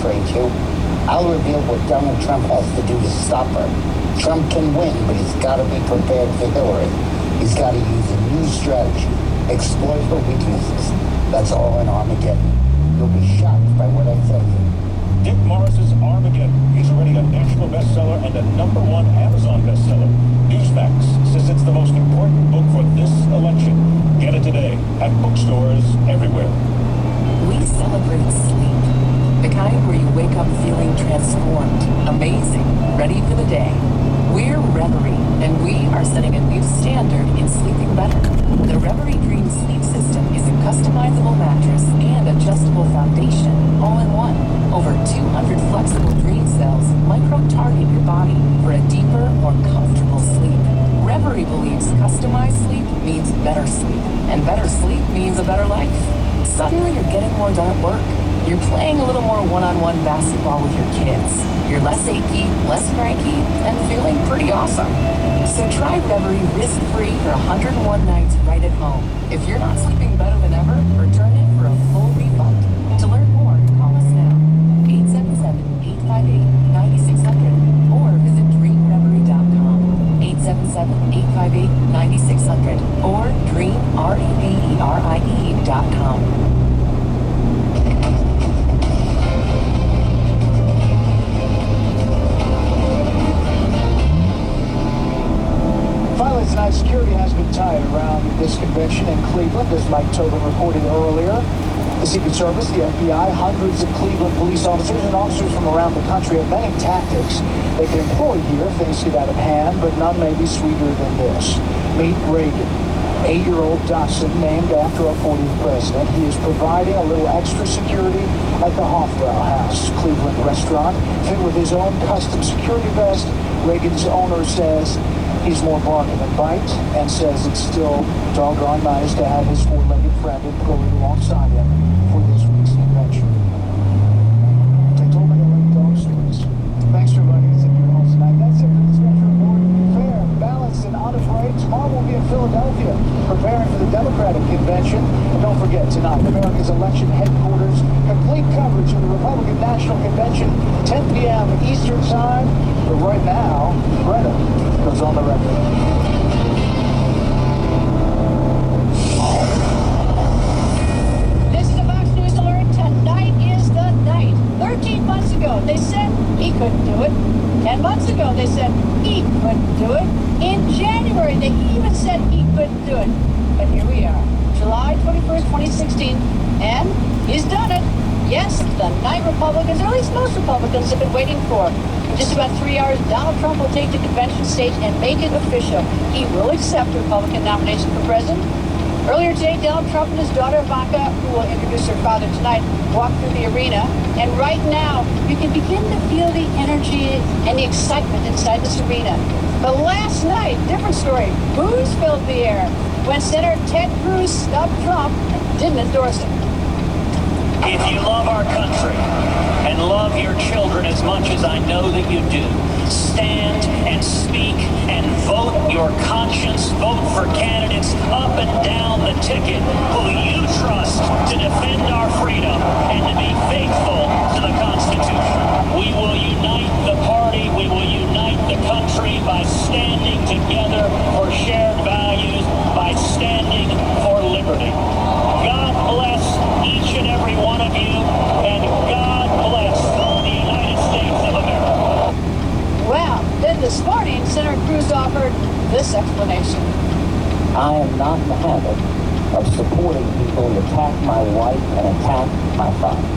frustrate you. I'll reveal what Donald Trump has to do to stop her. Trump can win, but he's got to be prepared for Hillary. He's got to use a new strategy, exploit her weaknesses. That's all in Armageddon. You'll be shocked by what I tell you. Dick Morris's Armageddon is already a national bestseller and a #1 Amazon bestseller. Newsmax says it's the most important book for this election. Get it today at bookstores everywhere. We celebrate sleep. The kind where you wake up feeling transformed, amazing, ready for the day. We're Reverie, and we are setting a new standard in sleeping better. The Reverie Dream Sleep System is a customizable mattress and adjustable foundation, all in one. Over 200 flexible dream cells micro-target your body for a deeper, more comfortable sleep. Reverie believes customized sleep means better sleep, and better sleep means a better life. Suddenly you're getting more done at work. You're playing a little more one-on-one basketball with your kids. You're less achy, less cranky, and feeling pretty awesome. So try Reverie risk-free for 101 nights right at home. If you're not sleeping better than ever, return it for a full refund. To learn more, call us now. 877-858-9600 or visit dreamreverie.com. 877-858-9600 or dreamreverie.com. Finally tonight, security has been tight around this convention in Cleveland, as Mike Tobin reported earlier. The Secret Service, the FBI, hundreds of Cleveland police officers and officers from around the country have many tactics they can employ here if things get out of hand, but none may be sweeter than this. Meet Reagan, 8-year-old Dachshund named after our 40th president. He is providing a little extra security at the Hofbrau House, Cleveland restaurant, fit with his own custom security vest. Reagan's owner says he's more barking than bite, and says it's still doggone nice to have his four-legged friend employed alongside him for this week's convention. They told me to let dog stories. Thanks for letting us into your homes tonight. That's it for this Metro Report. Fair, balanced, and unafraid. Tomorrow we'll be in Philadelphia, preparing for the Democratic convention. And don't forget, tonight, America's election headquarters, complete coverage of the Republican National Convention, 10 p.m. Eastern Time. But right now, Greta goes on the record. This is a Fox News alert. Tonight is the night. 13 months ago, they said he couldn't do it. 10 months ago, they said he couldn't do it. In January, they even said he couldn't do it. But here we are, July 21st, 2016, and he's done it. Yes, the night Republicans, or at least most Republicans, have been waiting for. In just about 3 hours, Donald Trump will take the convention stage and make it official. He will accept the Republican nomination for president. Earlier today, Donald Trump and his daughter Ivanka, who will introduce her father tonight, walked through the arena. And right now, you can begin to feel the energy and the excitement inside this arena. But last night, different story. Booze filled the air when Senator Ted Cruz snubbed Trump and didn't endorse him. If you love our country and love your children as much as I know that you do, stand and speak and vote your conscience. Vote for candidates up and down the ticket who you trust to defend our freedom and to be faithful to the Constitution. We will unite the party. We will unite the country by standing together for shared values, by standing for liberty. God bless each and every one of you, and God bless the United States of America. Well, then this morning, Senator Cruz offered this explanation. I am not in the habit of supporting people who attack my wife and attack my father.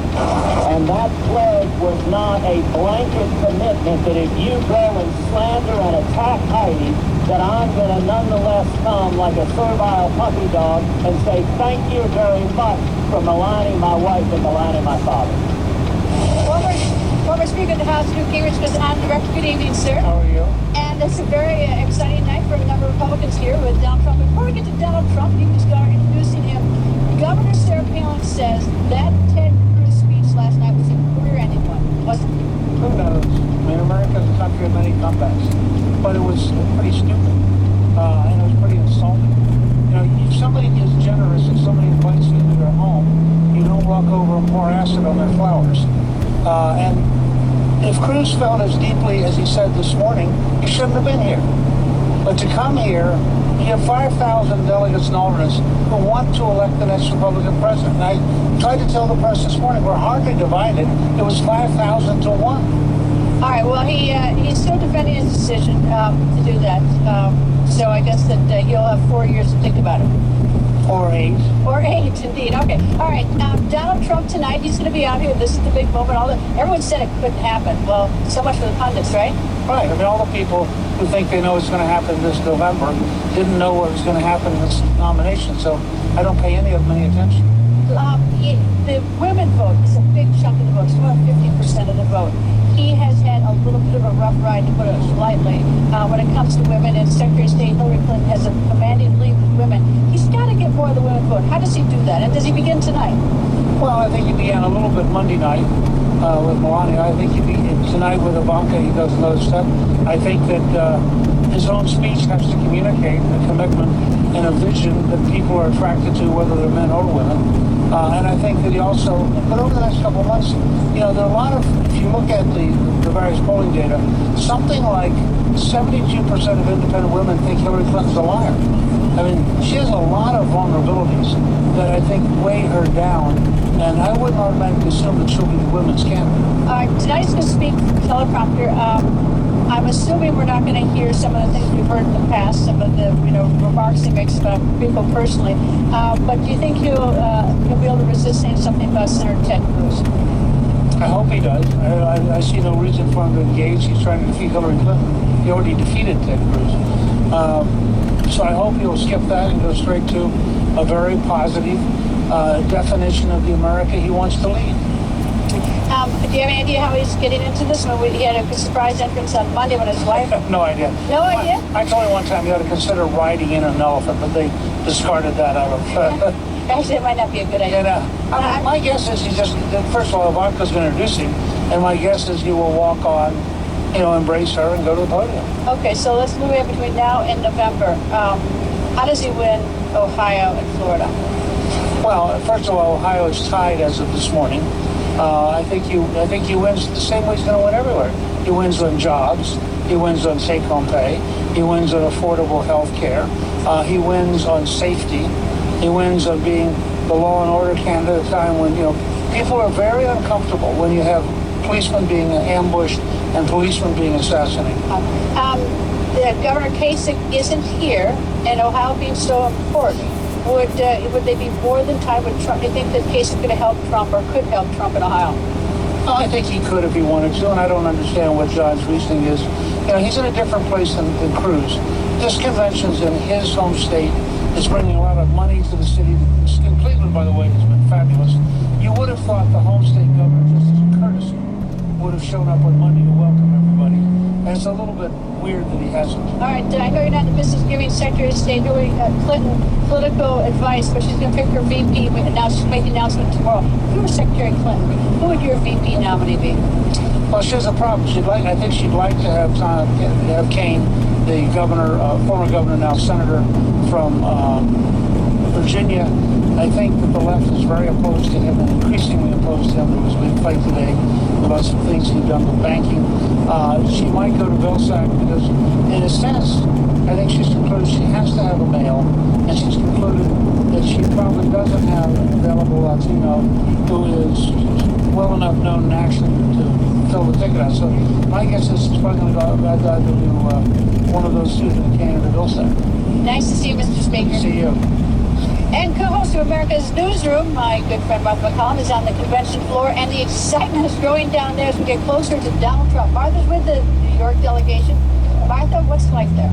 And that pledge was not a blanket commitment that if you go and slander and attack Heidi, that I'm going to nonetheless come like a servile puppy dog and say thank you very much for maligning my wife and maligning my father. Former Speaker of the House, Newt Gingrich, was on the record. Good evening, sir. How are you? And it's a very exciting night for a number of Republicans here with Donald Trump. Before we get to Donald Trump, you can start introducing him. Governor Sarah Palin says that Ted Cruz speech last night was a career-ending one, wasn't it? Who knows? I mean, America's a country of many comebacks. But it was pretty stupid. And it was pretty insulting. You know, if somebody is generous and somebody invites you into their home, you don't walk over and pour acid on their flowers. And if Cruz felt as deeply as he said this morning, he shouldn't have been here. But to come here, you have 5,000 delegates and aldermen who want to elect the next Republican president. And I tried to tell the press this morning, we're hardly divided. It was 5,000 to 1. All right, well, he's still defending his decision to do that. So I guess that he'll have 4 years to think about it. Or 8. Or 8, indeed. Okay. All right. Donald Trump tonight, he's going to be out here. This is the big moment. Everyone said it couldn't happen. Well, so much for the pundits, right? Right. I mean, all the people who think they know what's going to happen this November didn't know what was going to happen in this nomination. So I don't pay any of them any attention. The women vote is a big chunk of the vote. It's about 50% of the vote. He has had a little bit of a rough ride, to put it lightly, when it comes to women. And Secretary of State Hillary Clinton has a commanding lead with women. He's got to get more of the women vote. How does he do that? And does he begin tonight? Well, I think he began a little bit Monday night with Melania. I think he began tonight with Ivanka. He does another step. I think that his own speech has to communicate a commitment and a vision that people are attracted to, whether they're men or women. And I think that he also, but over the next couple of months, there are a lot of, if you look at the various polling data, something like 72% of independent women think Hillary Clinton's a liar. I mean, she has a lot of vulnerabilities that I think weigh her down, and I wouldn't automatically assume that she'll be the women's candidate. All right, tonight's going to speak teleprompter. I'm assuming we're not going to hear some of the things we've heard in the past, some of the remarks he makes about people personally. But do you think he'll be able to resist saying something about Senator Ted Cruz? I hope he does. I see no reason for him to engage. He's trying to defeat Hillary Clinton. He already defeated Ted Cruz. So I hope he'll skip that and go straight to a very positive definition of the America he wants to lead. Do you have any idea how he's getting into this? He had a surprise entrance on Monday when his wife... No idea. No idea? I told him one time you ought to consider riding in an elephant, but they discarded that out of... Actually, it might not be a good idea. My guess is first of all, Ivanka's going to introduce him, and my guess is he will walk on, embrace her and go to the podium. Okay, so let's move in between now and November. How does he win Ohio and Florida? Well, first of all, Ohio is tied as of this morning. I think he wins the same way he's going to win everywhere. He wins on jobs. He wins on take-home pay. He wins on affordable health care. He wins on safety. He wins on being the law and order candidate at a time when, people are very uncomfortable when you have policemen being ambushed and policemen being assassinated. Governor Kasich isn't here, and Ohio being so important. Would they be more than tied with Trump? Do you think that Kasich could help Trump or could help Trump in Ohio? Well, I think he could if he wanted to, and I don't understand what John's reasoning is. He's in a different place than Cruz. This convention's in his home state. It's bringing a lot of money to the city. Cleveland, by the way, has been fabulous. You would have thought the home state governor, just as a courtesy, would have shown up on Monday to welcome everybody. And it's a little bit weird that he hasn't. All right, I know you're not in the business of giving Secretary of State Hillary Clinton political advice, but she's going to pick her VP. Now she's making the announcement tomorrow. If you were Secretary Clinton, who would your VP nominee be? Well, she has a problem. I think she'd like to have Kaine, the governor, former governor, now senator from Virginia. I think that the left is very opposed to him and increasingly opposed to him. There was a big fight today about some things he'd done with banking. She might go to Vilsack because, in a sense, I think she's concluded she has to have a male, and she's concluded that she probably doesn't have an available Latino who is well enough known nationally to fill the ticket out. So my guess is she's probably going to go either to one of those two, the Canada Vilsack. Nice to see you, Mr. Speaker. See you. And co-host of America's Newsroom, my good friend Martha McCollum, is on the convention floor, and the excitement is growing down there as we get closer to Donald Trump. Martha's with the New York delegation. Martha, what's life there?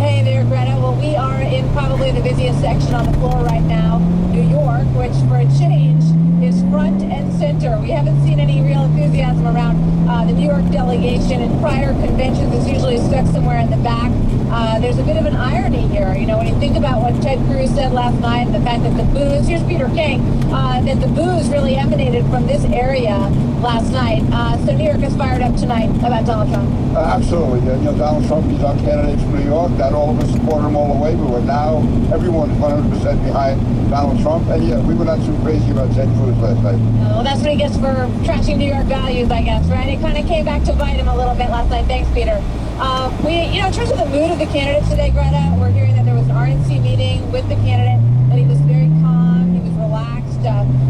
Hey there, Greta. Well, we are in probably the busiest section on the floor right now. New York, which for a change is front and center. We haven't seen any real enthusiasm around the New York delegation. In prior conventions, it's usually stuck somewhere in the back. there's a bit of an irony here. You know, when you think about what Ted Cruz said last night, the fact that the booze, here's Peter King, that the booze really emanated from this area last night. So New York is fired up tonight about Donald Trump. Absolutely. Donald Trump is our candidate from New York. Not all of us support him all the way, but now everyone is 100% behind Donald Trump. And yeah, we were not too crazy about Ted Cruz last night. Well, that's what he gets for trashing New York values, I guess, right? It kind of came back to bite him a little bit last night. Thanks, Peter. In terms of the mood of the candidates today, Greta, we're hearing that there was an RNC meeting with the candidate, that he was very calm, he was relaxed,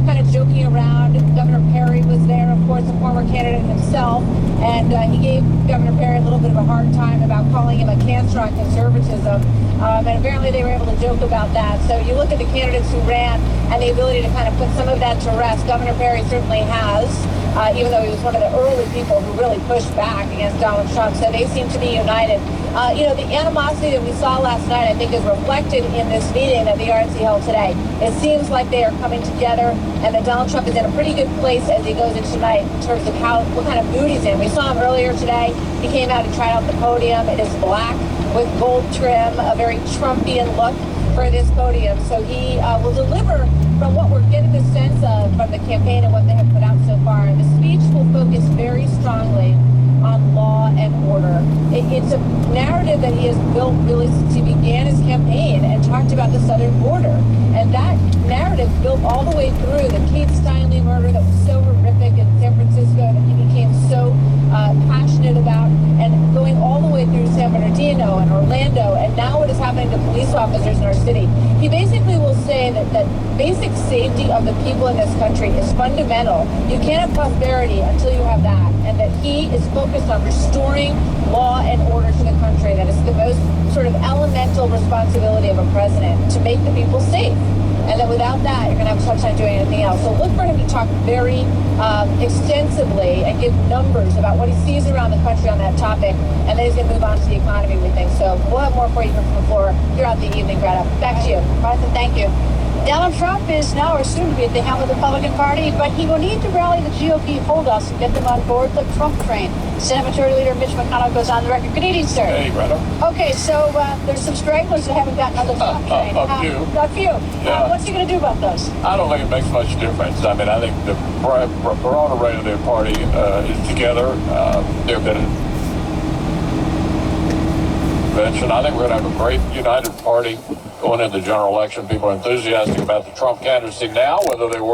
kind of joking around. Governor Perry was there, of course, the former candidate himself, and he gave Governor Perry a little bit of a hard time about calling him a cancer on conservatism, and apparently they were able to joke about that. So you look at the candidates who ran and the ability to kind of put some of that to rest. Governor Perry certainly has. Even though he was one of the early people who really pushed back against Donald Trump. So they seem to be united. The animosity that we saw last night, I think, is reflected in this meeting that the RNC held today. It seems like they are coming together and that Donald Trump is in a pretty good place as he goes into tonight in terms of what kind of mood he's in. We saw him earlier today. He came out and tried out the podium. It is black with gold trim, a very Trumpian look for this podium. So he will deliver from what we're getting the sense of from the campaign and what they have put out so far. The speech will focus very strongly on law and order. It's a narrative that he has built really since he began his campaign and talked about the southern border. And that narrative built all the way through the Kate Steinle murder that was so horrific in San Francisco that he became so passionate about, and going all the way through San Bernardino and Orlando, and now what is happening to police officers in our city. He basically will say that basic safety of the people in this country is fundamental. You can't have prosperity until you have that, and that he is focused on restoring law and order to the country. That is the most sort of elemental responsibility of a president, to make the people safe. And that without that, you're going to have a tough time doing anything else. So look for him to talk very extensively and give numbers about what he sees around the country on that topic. And then he's going to move on to the economy, we think. So we'll have more for you from the floor throughout the evening, Greta. Back to you. Martha, thank you. Donald Trump is now, or soon to be, at the helm of the Republican Party, but he will need to rally the GOP holdouts and get them on board the Trump train. Senate Majority Leader Mitch McConnell goes on the record. Good evening, sir. Hey, Greta. Okay, so there's some stragglers that haven't gotten on the Trump train. A few. Yeah. What's he going to do about those? I don't think it makes much difference. I mean, I think the prerogative of their party is together. They've been convention. I think we're going to have a great united party going into the general election. People are enthusiastic about the Trump candidacy now, whether they were